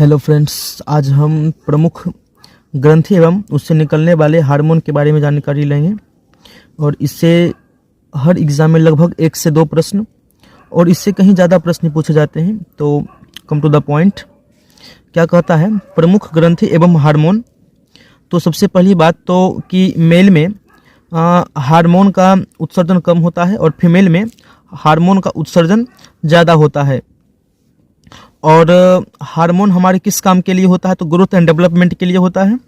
Hello friends, आज हम प्रमुख ग्रंथि एवं उससे निकलने वाले हार्मोन के बारे में जानकारी लेंगे और इससे हर एग्ज़ाम में लगभग 1 से 2 प्रश्न और इससे कहीं ज़्यादा प्रश्न पूछे जाते हैं। तो कम टू द पॉइंट, क्या कहता है प्रमुख ग्रंथि एवं हार्मोन। तो सबसे पहली बात तो कि मेल में हार्मोन का उत्सर्जन कम होता है और फीमेल में हार्मोन का उत्सर्जन ज़्यादा होता है। और हार्मोन हमारे किस काम के लिए होता है? तो ग्रोथ एंड डेवलपमेंट के लिए होता है,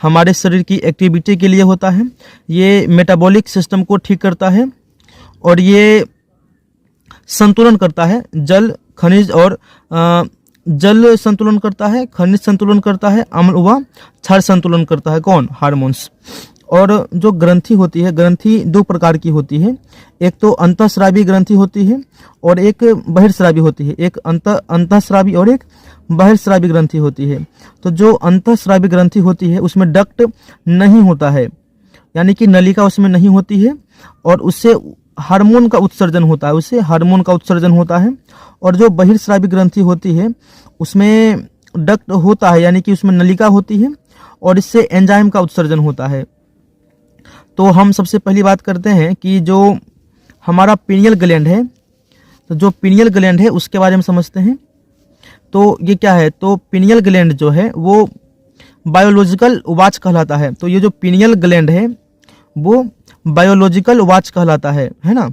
हमारे शरीर की एक्टिविटी के लिए होता है, ये मेटाबॉलिक सिस्टम को ठीक करता है और ये संतुलन करता है, जल खनिज और जल संतुलन करता है, खनिज संतुलन करता है, अम्ल व क्षार संतुलन करता है। कौन? हार्मोन्स। और जो ग्रंथि होती है, ग्रंथि 2 प्रकार की होती है, एक तो अंतःस्रावी ग्रंथि होती है और एक बहिर्स्रावी होती है। एक अंतःस्रावी और एक बहिर्स्रावी ग्रंथि होती है। तो जो अंतःस्रावी ग्रंथि होती है उसमें डक्ट नहीं होता है, यानी कि नलिका उसमें नहीं होती है और उससे हार्मोन का उत्सर्जन होता है, उससे हार्मोन का उत्सर्जन होता है। और जो बहिर्स्रावी ग्रंथि होती है उसमें डक्ट होता है, यानी कि उसमें नलिका होती है और इससे एंजाइम का उत्सर्जन होता है। तो हम सबसे पहली बात करते हैं कि जो हमारा पीनियल ग्लैंड है, तो जो पीनियल ग्लैंड है उसके बारे में समझते हैं। तो ये क्या है? तो पीनियल ग्लैंड जो है वो बायोलॉजिकल वॉच कहलाता है। तो ये जो पीनियल ग्लैंड है वो बायोलॉजिकल वॉच कहलाता है ना।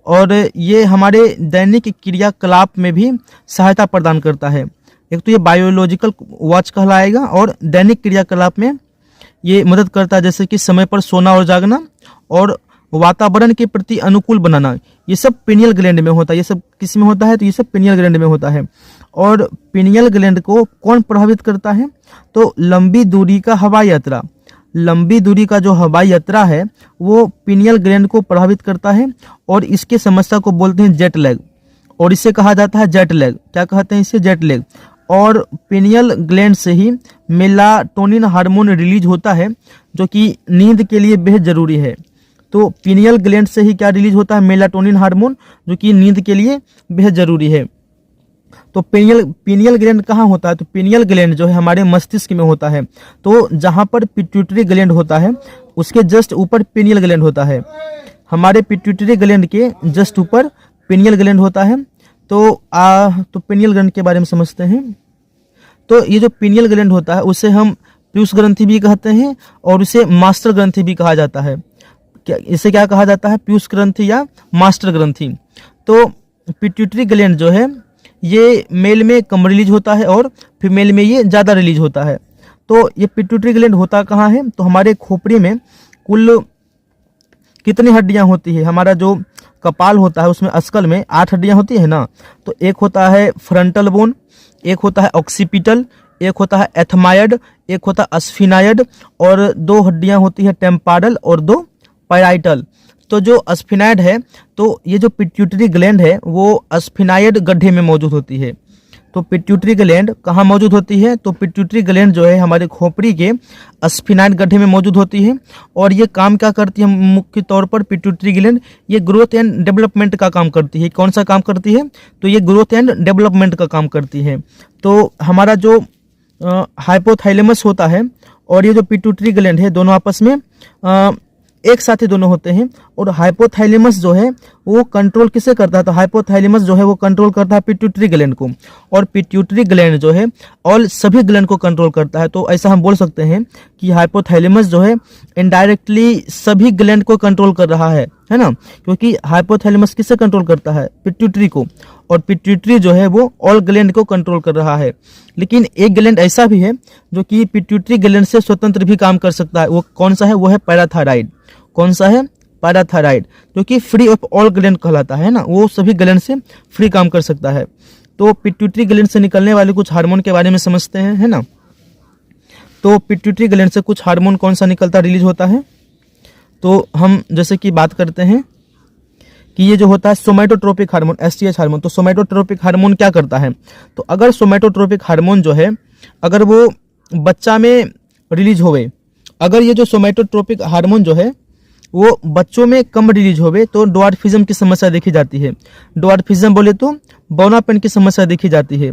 और ये हमारे दैनिक क्रियाकलाप में भी सहायता प्रदान करता है। एक तो ये बायोलॉजिकल वॉच कहलाएगा और दैनिक क्रियाकलाप में ये मदद करता है, जैसे कि समय पर सोना और जागना और वातावरण के प्रति अनुकूल बनाना। ये सब पीनियल ग्लैंड में होता है। ये सब किस में होता है? तो ये सब पीनियल ग्लैंड में होता है। और पीनियल ग्लैंड को कौन प्रभावित करता है? तो लंबी दूरी का हवाई यात्रा, लंबी दूरी का जो हवाई यात्रा है वो पीनियल ग्लैंड को प्रभावित करता है और इसके समस्या को बोलते हैं जेट लैग, और इसे कहा जाता है जेट लैग। क्या कहते हैं इसे? Jet lag. और पीनियल ग्लैंड से ही मेलाटोनिन हार्मोन रिलीज होता है, जो कि नींद के लिए बेहद जरूरी है। तो पीनियल ग्लैंड से ही क्या रिलीज होता है? मेलाटोनिन हार्मोन, जो कि नींद के लिए बेहद जरूरी है। तो पीनियल ग्लैंड कहाँ होता है? तो पीनियल ग्लैंड जो है हमारे मस्तिष्क में होता है। तो जहाँ पर पिट्यूटरी ग्लैंड होता है उसके जस्ट ऊपर पीनियल ग्लैंड होता है। हमारे पिट्यूटरी ग्लैंड के जस्ट ऊपर पीनियल ग्लैंड होता है। तो पीनियल ग्लैंड के बारे में समझते हैं। तो ये जो पीनियल ग्लैंड होता है उसे हम पीयूष ग्रंथि भी कहते हैं और उसे मास्टर ग्रंथि भी कहा जाता है। इसे क्या कहा जाता है? पीयूष ग्रंथि या मास्टर ग्रंथि। तो पिट्यूटरी ग्लैंड जो है ये मेल में कम रिलीज होता है और फीमेल में ये ज़्यादा रिलीज होता है। तो ये पिट्यूटरी ग्लैंड होता कहाँ है? तो हमारे खोपड़ी में कुल कितनी हड्डियाँ होती है? हमारा जो कपाल होता है उसमें अस्कल में 8 हड्डियाँ होती है ना। तो एक होता है फ्रंटल बोन, एक होता है ऑक्सीपिटल, एक होता है एथमायड, एक होता है स्फिनायड और 2 हड्डियाँ होती है टेम्पाडल और 2 पैराइटल। तो जो स्फिनायड है, तो ये जो पिट्यूटरी ग्लैंड है वो स्फिनायड गड्ढे में मौजूद होती है। तो पिट्यूटरी ग्लैंड कहाँ मौजूद होती है? तो पिट्यूटरी ग्लैंड जो है हमारे खोपड़ी के स्फिनाइड गड्ढे में मौजूद होती है। और ये काम क्या करती है? मुख्य तौर पर पिट्यूटरी ग्लैंड ये ग्रोथ एंड डेवलपमेंट का काम करती है। कौन सा काम करती है? तो ये ग्रोथ एंड डेवलपमेंट का काम करती है। तो हमारा जो हाइपोथैलेमस होता है और ये जो पिट्यूटरी ग्लैंड है दोनों आपस में एक साथ ही दोनों होते हैं। और हाइपोथैलेमस जो है वो कंट्रोल किसे करता है? तो हाइपोथैलेमस जो है वो कंट्रोल करता है पिट्यूटरी ग्लैंड को, और पिट्यूटरी ग्लैंड जो है और सभी ग्लैंड को कंट्रोल करता है। तो ऐसा हम बोल सकते हैं कि हाइपोथैलेमस जो है इनडायरेक्टली सभी ग्लैंड को कंट्रोल कर रहा है ना, क्योंकि हाइपोथैलेमस किसे कंट्रोल करता है? पिट्यूटरी को, और पिट्यूटरी जो है वो ऑल ग्लैंड को कंट्रोल कर रहा है। लेकिन एक ग्लैंड ऐसा भी है जो कि पिट्यूटरी ग्लैंड से स्वतंत्र भी काम कर सकता है। वो कौन सा है? वो है पैराथायराइड। कौन सा है? पैराथायराइड, जो कि फ्री ऑफ ऑल ग्लैंड कहलाता है ना, वो सभी ग्लैंड से फ्री काम कर सकता है। तो पिट्यूटरी ग्लैंड से निकलने वाले कुछ हार्मोन के बारे में समझते हैं, है ना। तो पिट्यूटरी ग्लैंड से कुछ हार्मोन कौन सा निकलता, रिलीज होता है? तो हम जैसे कि बात करते हैं कि ये जो होता है सोमैटोट्रोपिक हार्मोन, STH हार्मोन। तो सोमैटोट्रोपिक हार्मोन क्या करता है? तो अगर सोमैटोट्रोपिक हार्मोन जो है अगर वो बच्चा में रिलीज होवे, अगर ये जो सोमैटोट्रोपिक हार्मोन जो है वो बच्चों में कम रिलीज होवे तो ड्वार्फिज्म की समस्या देखी जाती है। ड्वार्फिज्म बोले तो बौनापन की समस्या देखी जाती है।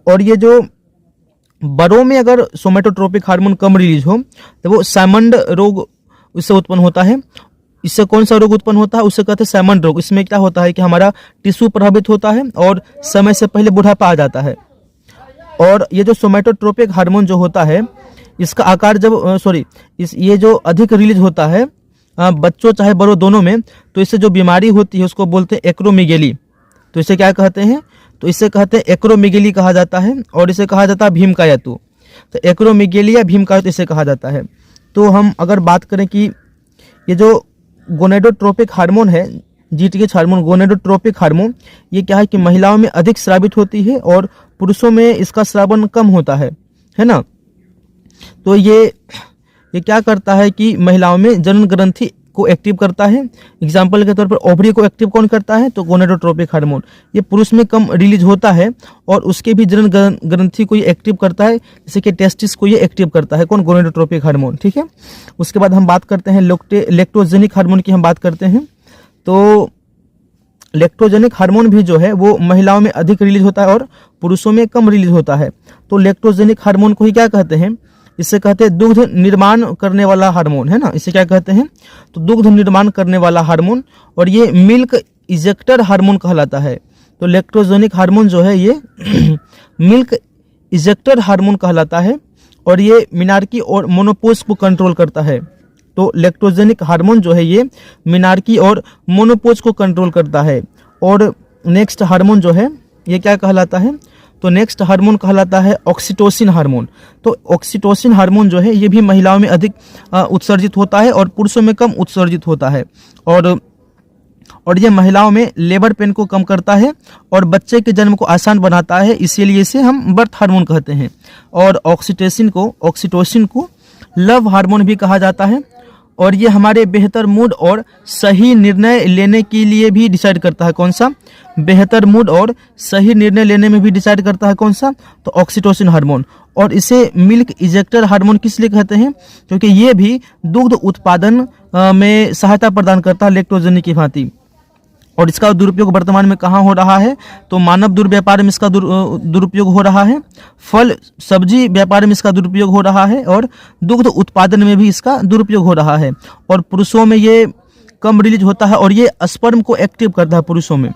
और ये जो बड़ों में अगर सोमेटोट्रोपिक हार्मोन कम रिलीज हो तो वो साइमंड रोग इससे उत्पन्न होता है। इससे कौन सा रोग उत्पन्न होता है, उससे कहते हैं साइमंड रोग। इसमें क्या होता है कि हमारा टिश्यू प्रभावित होता है और समय से पहले बुढ़ापा आ जाता है। और ये जो सोमेटोट्रोपिक हार्मोन जो होता है इसका आकार जब ये जो अधिक रिलीज होता है बच्चों चाहे बड़ों दोनों में, तो इससे जो बीमारी होती है उसको बोलते हैं एक्रोमेगेली। तो इसे क्या कहते हैं, तो इसे कहते हैं एक्रोमेगेली कहा जाता है, और इसे कहा जाता है भीमकायतु। तो एक्रोमेगेली या भीमकायतु इसे कहा जाता है। तो हम अगर बात करें कि ये जो गोनेडोट्रोपिक हार्मोन है, जीटीएच हार्मोन, गोनेडोट्रोपिक हार्मोन, ये क्या है कि महिलाओं में अधिक स्रावित होती है और पुरुषों में इसका स्रावन कम होता है ना। तो ये क्या करता है कि महिलाओं में जनन ग्रंथि को एक्टिव करता है। एग्जाम्पल के तौर पर ओवरी को एक्टिव कौन करता है, तो गोनेडोट्रोपिक हार्मोन। ये पुरुष में कम रिलीज होता है और उसके भी जनन ग्रंथि को ये एक्टिव करता है, जैसे कि टेस्टिस को ये एक्टिव करता है कौन, गोनेडोट्रोपिक हार्मोन। ठीक है, उसके बाद हम बात करते हैं लेक्टोजेनिक हार्मोन की हम बात करते हैं। तो लेक्टोजेनिक हार्मोन भी जो है वो महिलाओं में अधिक रिलीज होता है और पुरुषों में कम रिलीज होता है। तो लेक्टोजेनिक हार्मोन को ही क्या कहते हैं, इसे कहते हैं दुग्ध निर्माण करने वाला हार्मोन, है ना। इसे क्या कहते हैं, तो दुग्ध निर्माण करने वाला हार्मोन, और ये मिल्क इजेक्टर हार्मोन कहलाता है। तो लेक्टोजेनिक हार्मोन जो है ये मिल्क इजेक्टर हार्मोन कहलाता है, और ये मिनार्की और मोनोपोज को कंट्रोल करता है। तो लेक्टोजेनिक हार्मोन जो है ये मिनार्की और मोनोपोज को कंट्रोल करता है। और नेक्स्ट हार्मोन जो है ये क्या कहलाता है, तो नेक्स्ट हार्मोन कहलाता है ऑक्सीटोसिन हार्मोन। तो ऑक्सीटोसिन हार्मोन जो है ये भी महिलाओं में अधिक उत्सर्जित होता है और पुरुषों में कम उत्सर्जित होता है। और ये महिलाओं में लेबर पेन को कम करता है और बच्चे के जन्म को आसान बनाता है, इसीलिए इसे हम बर्थ हार्मोन कहते हैं। और ऑक्सीटोसिन को लव हार्मोन भी कहा जाता है, और ये हमारे बेहतर मूड और सही निर्णय लेने के लिए भी डिसाइड करता है। कौन सा, बेहतर मूड और सही निर्णय लेने में भी डिसाइड करता है कौन सा, तो ऑक्सीटोसिन हार्मोन। और इसे मिल्क इजेक्टर हार्मोन किस लिए कहते हैं, क्योंकि ये भी दुग्ध उत्पादन में सहायता प्रदान करता है लेक्टोजेनिक की भांति। और इसका दुरुपयोग वर्तमान में कहाँ हो रहा है, तो मानव दुर्व्यापार में इसका दुरुपयोग हो रहा है, फल सब्जी व्यापार में इसका दुरुपयोग हो रहा है, और दुग्ध उत्पादन में भी इसका दुरुपयोग हो रहा है। और पुरुषों में ये कम रिलीज होता है और ये स्पर्म को एक्टिव करता है पुरुषों में।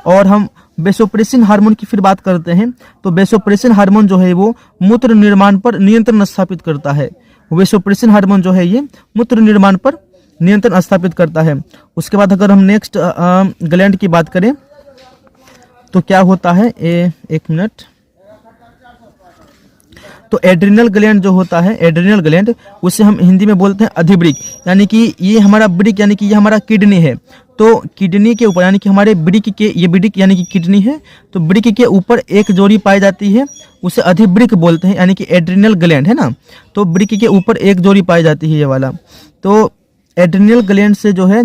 और हम वेसोप्रेसिन हार्मोन की फिर बात करते हैं। तो वेसोप्रेसिन हार्मोन जो है वो मूत्र निर्माण पर नियंत्रण स्थापित करता है। वेसोप्रेसिन हार्मोन जो है ये मूत्र निर्माण पर नियंत्रण स्थापित करता है। उसके बाद अगर हम नेक्स्ट ग्लैंड की बात करें तो क्या होता है, एक मिनट, तो एड्रिनल ग्लैंड जो होता है, एड्रिनल ग्लैंड, उसे हम हिंदी में बोलते हैं अधिवृक्क, यानी कि ये हमारा वृक्क यानी कि ये हमारा किडनी है। तो किडनी के ऊपर यानी कि हमारे वृक्क के, ये वृक्क यानी कि किडनी है, तो वृक्क के ऊपर एक जोड़ी पाई जाती है, उसे अधिवृक्क बोलते हैं, यानी कि एड्रिनल ग्लैंड, है ना। तो वृक्क के ऊपर एक जोड़ी पाई जाती है ये वाला। तो एड्रिनल ग्लैंड से जो है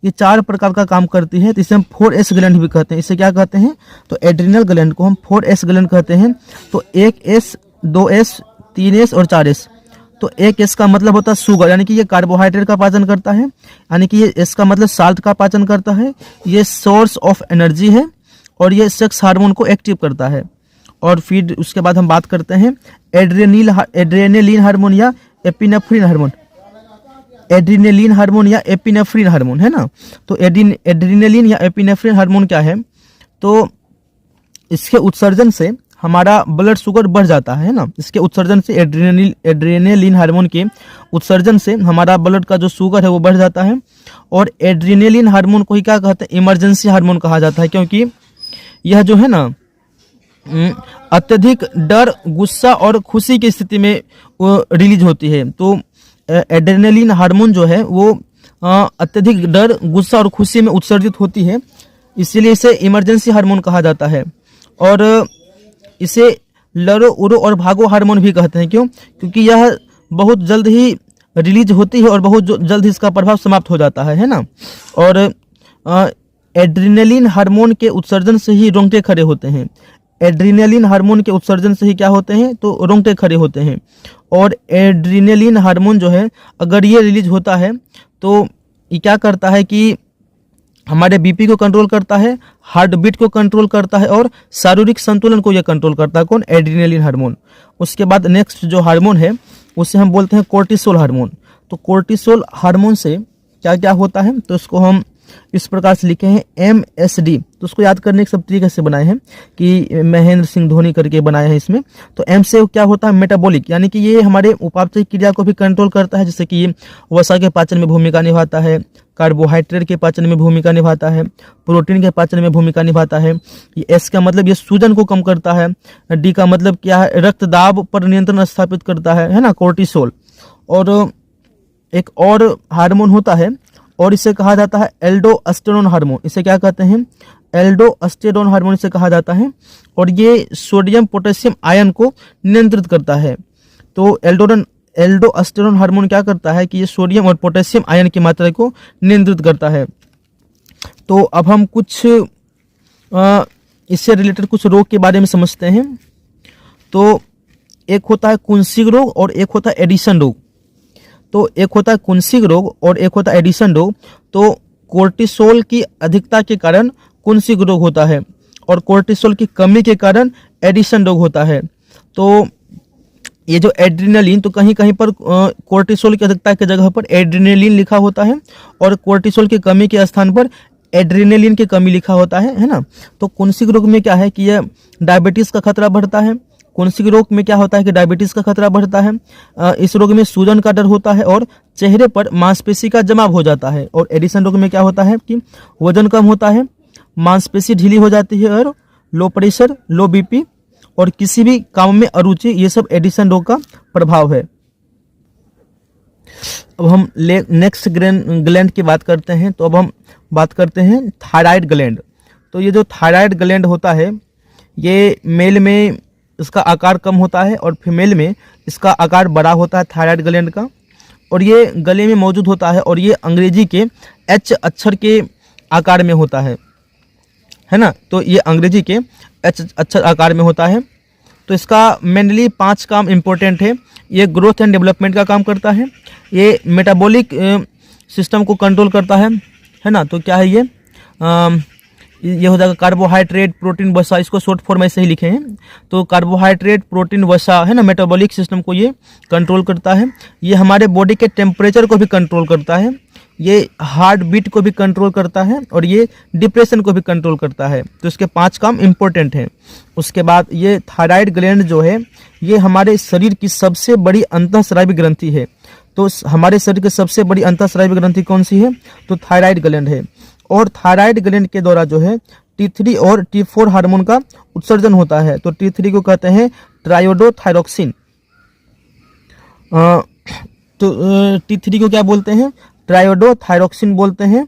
ये चार प्रकार का काम करती है। तो इसे हम 4S ग्लैंड भी कहते हैं। इसे क्या कहते हैं, तो एड्रिनल ग्लैंड को हम 4S ग्लैंड कहते हैं। तो 1S 2S 3S और 4S। तो 1S का मतलब होता है शुगर, यानी कि ये कार्बोहाइड्रेट का पाचन करता है, यानी कि ये S का मतलब साल्ट का पाचन करता है, ये सोर्स ऑफ एनर्जी है, और ये सेक्स हार्मोन को एक्टिव करता है। और फिर उसके बाद हम बात करते हैं एड्रेनलिन हार्मोन या एपिनेफ्रिन हार्मोन, एड्रिनेलिन हार्मोन या एपिनेफ्रिन हार्मोन, है ना। तो एड्रिनेलिन या एपिनेफ्रिन हार्मोन क्या है, तो इसके उत्सर्जन से हमारा ब्लड शुगर बढ़ जाता है ना। इसके उत्सर्जन से एड्रेनलिन हार्मोन के उत्सर्जन से हमारा ब्लड का जो शुगर है वो बढ़ जाता है। और एड्रेनलिन हार्मोन को ही क्या कहते हैं, इमरजेंसी हार्मोन कहा जाता है, क्योंकि यह जो है ना अत्यधिक डर, गुस्सा और खुशी की स्थिति में रिलीज होती है। तो एड्रेनलिन हार्मोन जो है वो अत्यधिक डर, गुस्सा और खुशी में उत्सर्जित होती है, इसीलिए इसे इमरजेंसी हार्मोन कहा जाता है। और इसे लड़ो उड़ो और भागो हार्मोन भी कहते हैं। क्यों, क्योंकि यह बहुत जल्द ही रिलीज होती है और बहुत जल्द ही इसका प्रभाव समाप्त हो जाता है ना। और एड्रिनेलिन हार्मोन के उत्सर्जन से ही रोंगटे खड़े होते हैं। एड्रिनेलिन हार्मोन के उत्सर्जन से ही क्या होते हैं, तो रोंगटे खड़े होते हैं। और एड्रिनेलिन हार्मोन जो है अगर ये रिलीज होता है तो ये क्या करता है कि हमारे बीपी को कंट्रोल करता है, हार्ट बीट को कंट्रोल करता है और शारीरिक संतुलन को यह कंट्रोल करता है। कौन? Adrenaline hormone. उसके बाद नेक्स्ट जो हार्मोन है उसे हम बोलते हैं कोर्टिसोल हार्मोन। तो कोर्टिसोल हार्मोन से क्या क्या होता है, तो इसको हम इस प्रकार से लिखे हैं MSD। तो उसको याद करने के सब तरीके से बनाए हैं कि महेंद्र सिंह धोनी करके बनाए हैं इसमें। तो M से क्या होता है? मेटाबॉलिक, यानी कि ये हमारे उपापचय क्रिया को भी कंट्रोल करता है, जैसे कि ये वसा के पाचन में भूमिका निभाता है, कार्बोहाइड्रेट के पाचन में भूमिका निभाता है, प्रोटीन के पाचन में भूमिका निभाता है। ये S का मतलब ये सूजन को कम करता है। D का मतलब क्या है? रक्तदाब पर नियंत्रण स्थापित करता है ना, कोर्टिसोल। और एक और हार्मोन होता है और इसे कहा जाता है एल्डोस्टेरोन हार्मोन। इसे क्या कहते हैं? एल्डोस्टेरोन हार्मोन इसे कहा जाता है और ये सोडियम पोटेशियम आयन को नियंत्रित करता है। तो एल्डोस्टेरोन हार्मोन क्या करता है कि ये सोडियम और पोटेशियम आयन की मात्रा को नियंत्रित करता है। तो अब हम कुछ इससे रिलेटेड कुछ रोग के बारे में समझते हैं। तो एक होता है कुंसिक रोग और एक होता है एडिशन रोग। तो एक होता है कुंसिक रोग और एक होता है एडिशन रोग। तो कोर्टिसोल की अधिकता के कारण कुंसिक रोग होता है और कोर्टिसोल की कमी के कारण एडिशन रोग होता है। तो ये जो एड्रेनलिन, तो कहीं कहीं पर कोर्टिसोल की अधिकता की जगह पर एड्रेनलिन लिखा होता है और कोर्टिसोल की कमी के स्थान पर एड्रेनलिन की कमी लिखा होता है ना। तो कुंसिक रोग में क्या है कि यह डायबिटीज का खतरा बढ़ता है। कुंसिक रोग में क्या होता है कि डायबिटीज का खतरा बढ़ता है। इस रोग में सूजन का डर होता है और चेहरे पर मांसपेशी का जमाव हो जाता है। और एडिशन रोग में क्या होता है कि वजन कम होता है, मांसपेशी ढीली हो जाती है और लो प्रेशर, लो बीपी और किसी भी काम में अरुचि, ये सब एडिशन रोग का प्रभाव है। अब हम नेक्स्ट ग्लैंड की बात करते हैं। तो अब हम बात करते हैं थायराइड ग्लैंड। तो ये जो थायराइड ग्लैंड होता है ये मेल में इसका आकार कम होता है और फीमेल में इसका आकार बड़ा होता है थायराइड ग्लैंड का। और ये गले में मौजूद होता है और ये अंग्रेजी के H अक्षर के आकार में होता है ना। तो ये अंग्रेजी के H अक्षर आकार में होता है। तो इसका मेनली 5 काम इम्पोर्टेंट है। ये ग्रोथ एंड डेवलपमेंट का काम करता है, ये मेटाबॉलिक सिस्टम को कंट्रोल करता है ना। तो क्या है ये हो जाएगा कार्बोहाइड्रेट, प्रोटीन, वसा, इसको शॉर्ट फॉर्म में ऐसे ही लिखे हैं। तो कार्बोहाइड्रेट, प्रोटीन, वसा है ना, मेटाबॉलिक सिस्टम को ये कंट्रोल करता है। ये हमारे बॉडी के टेम्परेचर को भी कंट्रोल करता है, ये हार्ट बीट को भी कंट्रोल करता है और ये डिप्रेशन को भी कंट्रोल करता है। तो इसके 5 काम इम्पोर्टेंट हैं। उसके बाद ये थायराइड ग्लैंड जो है ये हमारे शरीर की सबसे बड़ी अंतःस्रावी ग्रंथि है। तो हमारे शरीर की सबसे बड़ी अंतःस्रावी ग्रंथि कौन सी है? तो थायराइड ग्लैंड है। और थायराइड ग्लैंड के द्वारा जो है T3 और T4 हार्मोन का उत्सर्जन होता है। तो T3 को कहते हैं ट्रायोडोथायरोक्सिन। तो T3 को क्या बोलते हैं? ट्रायोडोथायरोक्सिन बोलते हैं।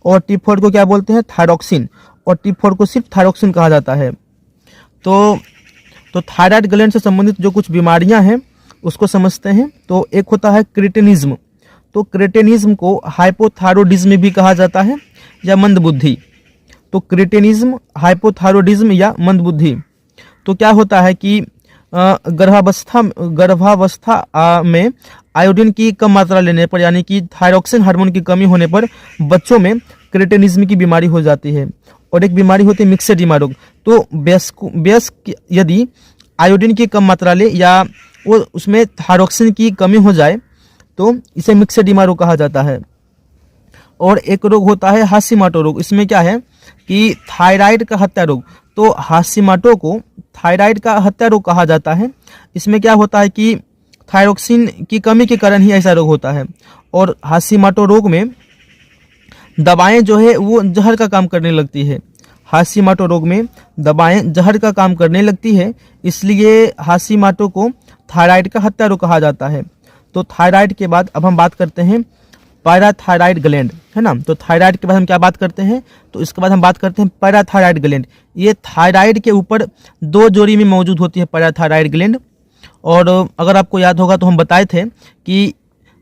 और T4 को क्या बोलते हैं? थायरोक्सिन। और T4 को सिर्फ थायरोक्सिन कहा जाता है। तो थायराइड ग्लैंड से संबंधित जो कुछ बीमारियां हैं उसको समझते हैं। तो एक होता है क्रेटिनिज्म। तो क्रेटिनिज्म को हाइपोथायरॉयडिज्म भी कहा जाता है या मंदबुद्धि। तो क्रेटिनिज्म, हाइपोथायरॉयडिज्म या मंदबुद्धि। तो क्या होता है कि गर्भावस्था में आयोडीन की कम मात्रा लेने पर, यानी कि थायरोक्सिन हार्मोन की कमी होने पर बच्चों में क्रेटिनिज्म की बीमारी हो जाती है। और एक बीमारी होती है मिक्सेडिमा रोग। तो वयस्क यदि आयोडीन की कम मात्रा ले या वो उसमें थायरोक्सिन की कमी हो जाए तो इसे मिक्सेडिमा रोग कहा जाता है। और एक रोग होता है हाशिमोटो रोग। इसमें क्या है कि थायराइड का हत्या रोग। तो हाशिमोटो को थायराइड का हत्या रोग कहा जाता है। इसमें क्या होता है कि थायरोक्सिन की कमी के कारण ही ऐसा रोग होता है। और हाशिमोटो रोग में दवाएं जो है वो जहर का काम करने लगती है। हाशिमोटो रोग में दवाएं जहर का काम करने लगती है, इसलिए हाशिमोटो को थायराइड का हत्या रोग कहा जाता है। तो थायराइड के बाद अब हम बात करते हैं पैराथायराइड ग्लैंड, है ना। तो थायराइड के बाद हम क्या बात करते हैं? तो इसके बाद हम बात करते हैं पैराथायराइड ग्लैंड। ये थायराइड के ऊपर 2 जोड़ी में मौजूद होती है पैराथायराइड ग्लैंड। और अगर आपको याद होगा तो हम बताए थे कि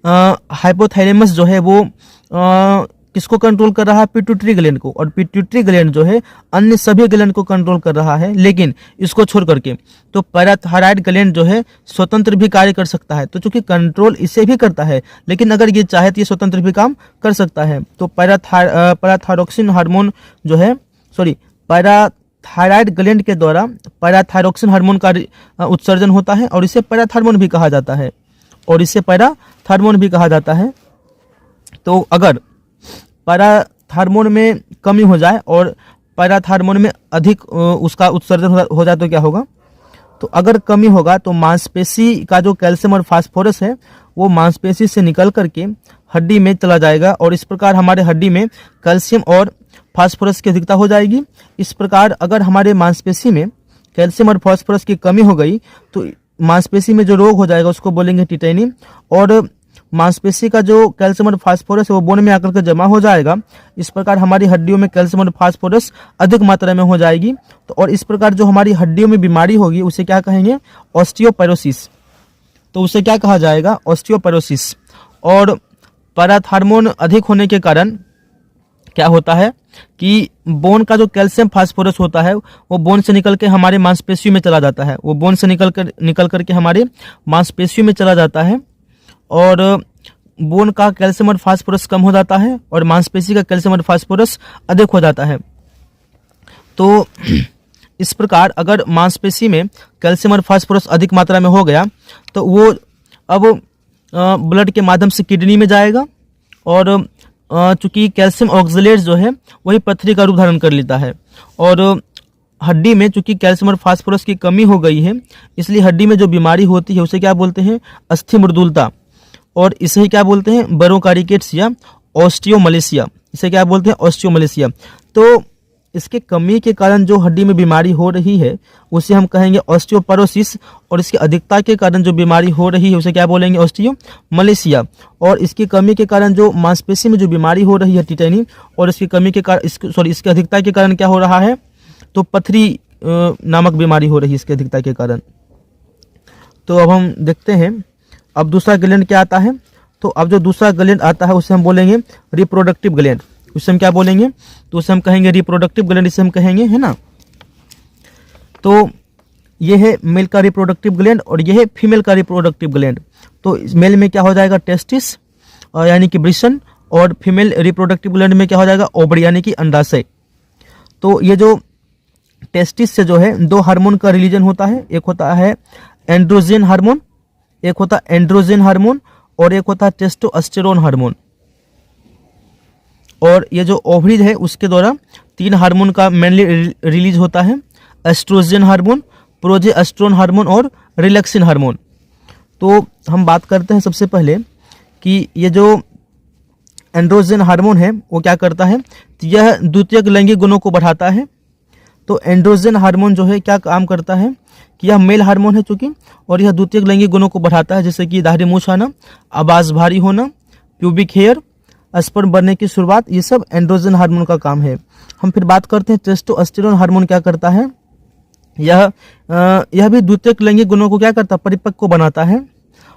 हाइपोथैलेमस जो है वो किसको कंट्रोल कर रहा है? पिट्यूटरी ग्लैंड को। और पिट्यूटरी ग्लैंड जो है अन्य सभी ग्लैंड को कंट्रोल कर रहा है, लेकिन इसको छोड़ करके। तो पैराथायराइड ग्लैंड जो है स्वतंत्र भी कार्य कर सकता है। तो चूंकि कंट्रोल इसे भी करता है, लेकिन अगर ये चाहे तो ये स्वतंत्र भी काम कर सकता है। तो पैराथायरॉक्सिन हार्मोन जो है, पैराथायराइड ग्लैंड के द्वारा पैराथायरॉक्सिन हार्मोन का उत्सर्जन होता है, और इसे पैराथार्मोन भी कहा जाता है, तो अगर पैराथार्मोन में कमी हो जाए और पैराथार्मोन में अधिक उसका उत्सर्जन हो जाए तो क्या होगा? तो अगर कमी होगा तो मांसपेशी का जो कैल्शियम और फास्फोरस है वो मांसपेशी से निकल करके हड्डी में चला जाएगा, और इस प्रकार हमारे हड्डी में कैल्शियम और फास्फोरस की अधिकता हो जाएगी। इस प्रकार अगर हमारे मांसपेशी में कैल्शियम और फास्फोरस की कमी हो गई तो मांसपेशी में जो रोग हो जाएगा उसको बोलेंगे टिटेनी, और मांसपेशी का जो कैल्शियम और फास्फोरस है वो बोन में आकर के जमा हो जाएगा। इस प्रकार हमारी हड्डियों में कैल्शियम और फास्फोरस अधिक मात्रा में हो जाएगी। तो और इस प्रकार जो हमारी हड्डियों में बीमारी होगी उसे क्या कहेंगे? ऑस्टियोपोरोसिस। तो उसे क्या कहा जाएगा? ऑस्टियोपोरोसिस। और पैराथार्मोन अधिक होने के कारण क्या होता है कि बोन का जो कैल्शियम फास्फोरस होता है वो बोन से निकल के हमारे मांसपेशियों में चला जाता है, निकल करके हमारे मांसपेशियों में चला जाता है, और बोन का कैल्शियम और फास्फोरस कम हो जाता है और मांसपेशी का कैल्शियम और फास्फोरस अधिक हो जाता है। तो इस प्रकार अगर मांसपेशी में कैल्शियम और फास्फोरस अधिक मात्रा में हो गया तो वो अब ब्लड के माध्यम से किडनी में जाएगा, और चूंकि कैल्शियम ऑक्सलेट जो है वही पथरी का रूप धारण कर लेता है, और हड्डी में चूंकि कैल्शियम और फास्फोरस की कमी हो गई है इसलिए हड्डी में जो बीमारी होती है उसे क्या बोलते हैं? अस्थि मृदुलता, और इसे क्या बोलते हैं? बरोकारिकेट्स या ऑस्टियोमलेशिया। इसे क्या बोलते हैं? ऑस्टियोमलेशिया। तो इसके कमी के कारण जो हड्डी में बीमारी हो रही है उसे हम कहेंगे ऑस्टियोपोरोसिस, और इसकी अधिकता के कारण जो बीमारी हो रही है उसे क्या बोलेंगे? ऑस्टियोमलेशिया। और इसकी कमी के कारण जो मांसपेशी में जो बीमारी हो रही है टिटेनी, और इसकी कमी के कारण इसकी अधिकता के कारण क्या हो रहा है? तो पथरी नामक बीमारी हो रही है इसकी अधिकता के कारण। तो अब हम देखते हैं अब दूसरा ग्लैंड क्या आता है। तो अब जो दूसरा ग्लैंड आता है उसे हम बोलेंगे रिप्रोडक्टिव ग्लैंड। उसे हम क्या बोलेंगे? तो उसे हम कहेंगे रिप्रोडक्टिव ग्लैंड, इसे हम कहेंगे, है ना। तो ये है मेल का रिप्रोडक्टिव ग्लैंड और ये है फीमेल का रिप्रोडक्टिव ग्लैंड। तो मेल में क्या हो जाएगा? टेस्टिस यानी कि वृषण, और फीमेल रिप्रोडक्टिव ग्लैंड में क्या हो जाएगा? ओवरी यानी कि अंडाशय। तो ये जो टेस्टिस से जो है दो हार्मोन का रिलीजन होता है, एक होता है एंड्रोजन हार्मोन, और एक होता है टेस्टोस्टेरोन हार्मोन। और ये जो ओवरीज है उसके द्वारा तीन हार्मोन का मेनली रिलीज होता है, एस्ट्रोजन हार्मोन, प्रोजेस्टेरोन हार्मोन और रिलैक्सिन हार्मोन। तो हम बात करते हैं सबसे पहले कि ये जो एंड्रोजन हार्मोन है वो क्या करता है? यह द्वितीयक लैंगिक गुणों को बढ़ाता है। तो एंड्रोजन हार्मोन जो है क्या काम करता है कि यह मेल हार्मोन है चूंकि, और यह द्वितीयक लैंगिक गुणों को बढ़ाता है, जैसे कि दाढ़ी मूछ आना, आवाज भारी होना, प्यूबिक हेयर, स्पर्म बनने की शुरुआत, ये सब एंड्रोजन हार्मोन का काम है। हम फिर बात करते हैं टेस्टोस्टेरोन हार्मोन क्या करता है। यह भी द्वितीयक लैंगिक गुणों को क्या करता है? परिपक्व बनाता है,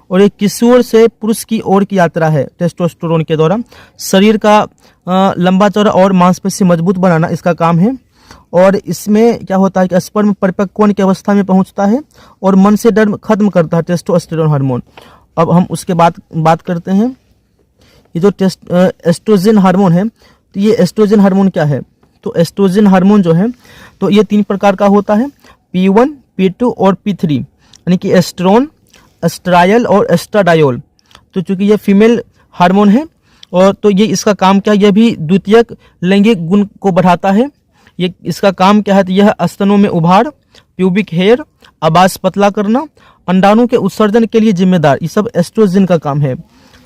और एक किशोर से पुरुष की ओर की यात्रा है टेस्टोस्टेरोन के द्वारा। शरीर का लंबा चौड़ा और मांसपेशी मजबूत बनाना इसका काम है, और इसमें क्या होता है कि स्पर्म परिपक्वन की अवस्था में पहुंचता है और मन से डर खत्म करता है टेस्टोस्टेरोन हार्मोन। अब हम उसके बाद बात करते हैं ये जो एस्ट्रोजन हार्मोन है। तो ये एस्ट्रोजन हार्मोन क्या है? तो एस्ट्रोजन हार्मोन जो है तो ये तीन प्रकार का होता है, P1, P2 और P3, यानी कि एस्ट्रोन, एस्ट्रायल और एस्ट्राडायोल। तो चूंकि ये फीमेल हार्मोन है और तो ये इसका काम क्या है? यह भी द्वितीयक लैंगिक गुण को बढ़ाता है। ये इसका काम क्या है? तो यह स्तनों में उभार, प्यूबिक हेयर, आवाज पतला करना, अंडाणु के उत्सर्जन के लिए जिम्मेदार, ये सब एस्ट्रोजन का काम है।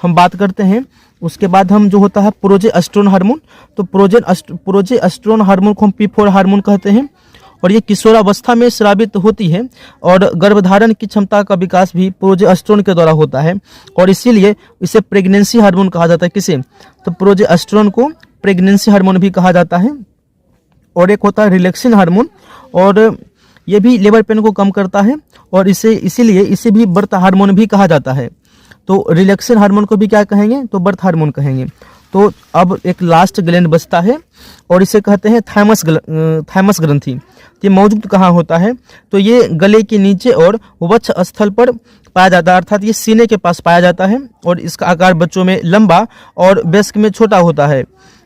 हम बात करते हैं उसके बाद हम जो होता है प्रोजेस्टेरोन हार्मोन। तो प्रोजेस्टेरोन हार्मोन को हम P4 हार्मोन कहते हैं, और ये किशोरावस्था में स्रावित होती है, और गर्भधारण की क्षमता का विकास भी प्रोजेस्टेरोन के द्वारा होता है, और इसीलिए इसे प्रेगनेंसी हार्मोन कहा जाता है। किसे? तो प्रोजेस्टेरोन को प्रेगनेंसी हार्मोन भी कहा जाता है। और एक होता है रिलैक्सिन हार्मोन, और ये भी लेबर पेन को कम करता है, और इसीलिए इसे भी बर्थ हार्मोन भी कहा जाता है। तो रिलैक्सिन हार्मोन को भी क्या कहेंगे? तो बर्थ हार्मोन कहेंगे। तो अब एक लास्ट ग्लैंड बचता है और इसे कहते हैं थाइमस ग्रंथि। ये मौजूद कहाँ होता है? तो ये गले के नीचे और वक्ष स्थल पर पाया जाता है, अर्थात ये सीने के पास पाया जाता है और इसका आकार बच्चों में लंबा और वयस्क में छोटा होता है।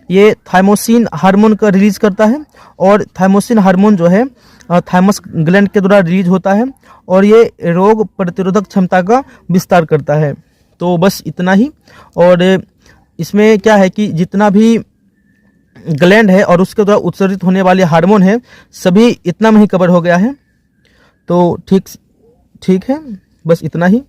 ये थाइमोसिन हार्मोन का रिलीज करता है और थाइमोसिन हार्मोन जो है थाइमस ग्लैंड के द्वारा रिलीज होता है और ये रोग प्रतिरोधक क्षमता का विस्तार करता है। तो बस इतना ही। और इसमें क्या है कि जितना भी ग्लैंड है और उसके द्वारा उत्सर्जित होने वाले हार्मोन है, सभी इतना में ही कवर हो गया है। तो ठीक है, बस इतना ही।